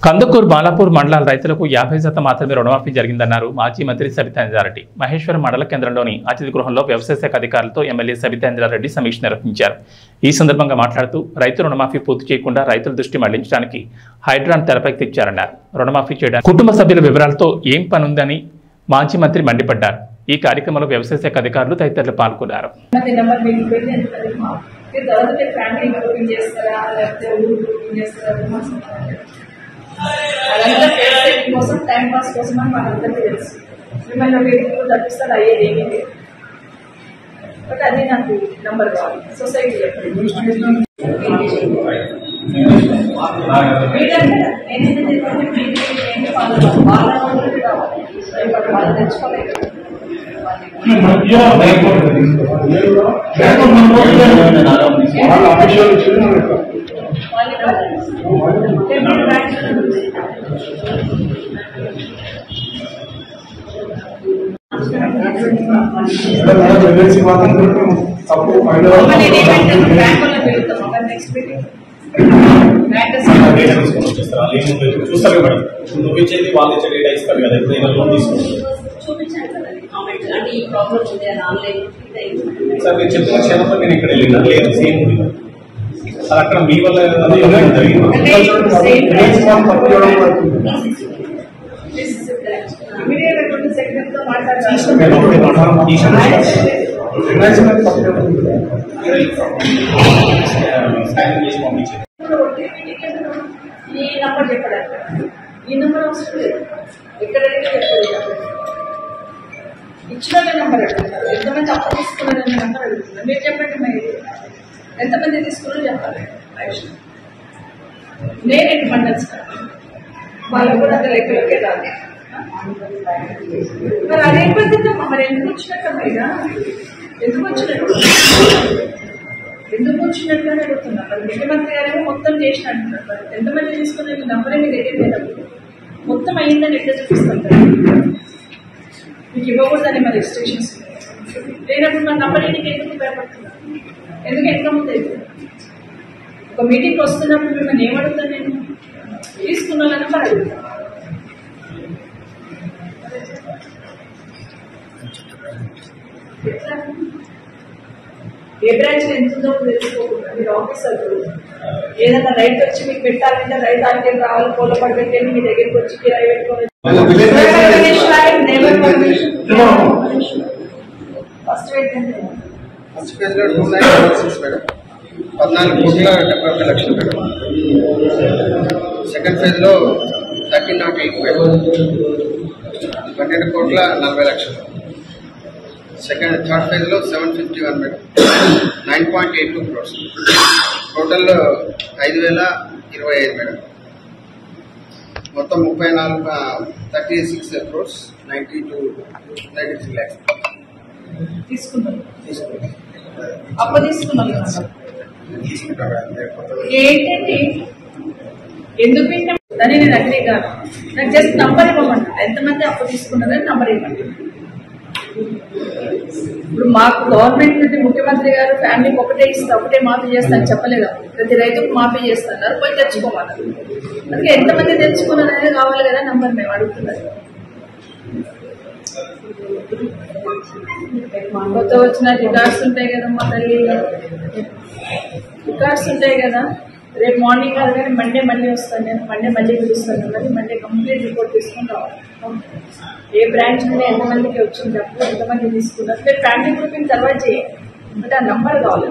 కందుకూరు బాలాపూర్ మండలాల రైతులకు 50% మాత్రమే రుణమాఫీ జరిగిందన్నారు మాజీ మంత్రి సబితా ఇంద్రారెడ్డి. మహేశ్వరం మండల కేంద్రంలోని అతిథి గృహంలో వ్యవసాయ శాఖ అధికారులతో ఎమ్మెల్యే సబితా ఇంద్రారెడ్డి సమీక్ష నిర్వహించారు. ఈ సందర్భంగా మాట్లాడుతూ రైతు రుణమాఫీ పూర్తి చేయకుండా రైతుల దృష్టి మళ్లించడానికి హైడ్రాన్ తెరపైకి తెచ్చారన్నారు. రుణమాఫీ చేయడానికి కుటుంబ సభ్యుల వివరాలతో ఏం పనుందని మాజీ మంత్రి మండిపడ్డారు. ఈ కార్యక్రమంలో వ్యవసాయ శాఖ అధికారులు తదితరులు పాల్గొన్నారు. అదంతా ఫేస్ కోసం టైం పాస్ కోసం అని మనందరికీ తెలుసు. మిమ్మల్ని వీటిలో తప్పిస్తారు అయ్యేది ఏమీ లేదు. బట్ అది నాకు నంబర్ కావాలి సొసైటీ వాళ్ళు తెచ్చుకోలేదు. చూస్తారు మేడం, చూపించేది వాళ్ళు ఇచ్చే డేటా ఇస్తారు కదా, ఎప్పుడైనా లోన్ తీసుకుంటారు సార్. మీరు చెప్పిన క్షేమంలో నేను ఇక్కడ వెళ్ళినా లేదు, సేమ్ ఉంది సార్. అక్కడ మీ వల్ల ఈ నంబర్ చెప్పడానికి ఈ నంబర్ అవసరం లేదు. ఎక్కడైతే చెప్పలేదు ఇచ్చిన నెంబర్ అడుగుతారు. ఎంతమంది అప్పు తీసుకున్నారనే నెంబర్ అడుగుతున్నారు. మీరు చెప్పండి, మరి ఎంతమంది తీసుకున్నారో చెప్పాలి. నేను ఎన్ని మండల్స్ వాళ్ళకు కూడా అంత లెక్కలోకే రాదు. మరి అదేం పద్ధతి మరి ఎందుకు వచ్చినట్టమ్మా? ఎందుకు వచ్చినట్టు అని అడుగుతున్నారు. మరి ముఖ్యమంత్రి గారు మొత్తం చేసిన అంటున్నారు. ఎంతమంది తీసుకున్న నంబర్ మీ దగ్గర లేనప్పుడు మొత్తం అయ్యిందని ఎట్లా చూపిస్తారు? మీకు ఇవ్వకూడదని మరి రిస్ట్రిక్షన్స్ లేనప్పుడు మన నంబర్ ఇంటికి ఎందుకు భయపడుతున్నారు? ఎందుకు ఎంత ముందు అవుతుంది? ఒక మీటింగ్ వస్తున్నప్పుడు మిమ్మల్ని ఏమడుగుతాను? నేను తీసుకున్న నంబర్ అడుగుతాను. ఏ బ్రాంచ్ ఎంత ఉందో తెలుసుకోకుండా మీరు ఆఫీసర్ ఏదైనా రైతు వచ్చి మీకు పెట్టాలంటే రైతు ఆంటీ రావాలి, పూల పడి పెట్టండి, మీ దగ్గరికి వచ్చి కిరాయి పెట్టుకోవాలి. ఫస్ట్ ఫేజ్ లో 296 మేడం, 14,70,00,000 మేడం. సెకండ్ ఫేజ్ లో 1308 మేడం, 12,40,00,000. థర్డ్ ఫేజ్ లో 751 మేడం, 9.82 crores. Total 5,025 madam. మొత్తం 36 crores 92 lakhs తీసుకున్నాను. అప్పు తీసుకున్నాను ఏంటండి? ఎందుకు పెట్టామని నేను అగ్రీ కాదు. నాకు జస్ట్ నంబర్ ఇవ్వమంటా. ఎంతమంది అప్పు తీసుకున్నారని నంబర్ ఇవ్వండి. ఇప్పుడు మాకు గవర్నమెంట్ నుండి ముఖ్యమంత్రి గారు ఫ్యామిలీకి ఒకటే మాఫీ చేస్తాను చెప్పలేదా? ప్రతి రైతుకు మాఫీ చేస్తున్నారు, పోయి తెచ్చుకోమన్నారు. అందుకే ఎంతమంది తెచ్చుకున్నారు అనేది కావాలి కదా నంబర్ మేము అడుగుతున్నారు. కొత్త వచ్చిన రికార్డ్స్ ఉంటాయి కదా మా తల్లి, రికార్డ్స్ ఉంటాయి కదా. రేపు మార్నింగ్ కాదు కానీ మండే మళ్ళీ వస్తాను. నేను మండే మళ్ళీ పిలుస్తాను. మరి మండే కంప్లీట్ రిపోర్ట్ తీసుకుని రావాలి. ఏ బ్రాంచ్ నుండి ఎంతమందికి వచ్చింది డబ్బు, ఎంతమంది తీసుకున్నారు. మీరు ఫ్యామిలీ గ్రూపింగ్ తర్వాత చేయండి. అంటే ఆ నంబర్ కావాలి.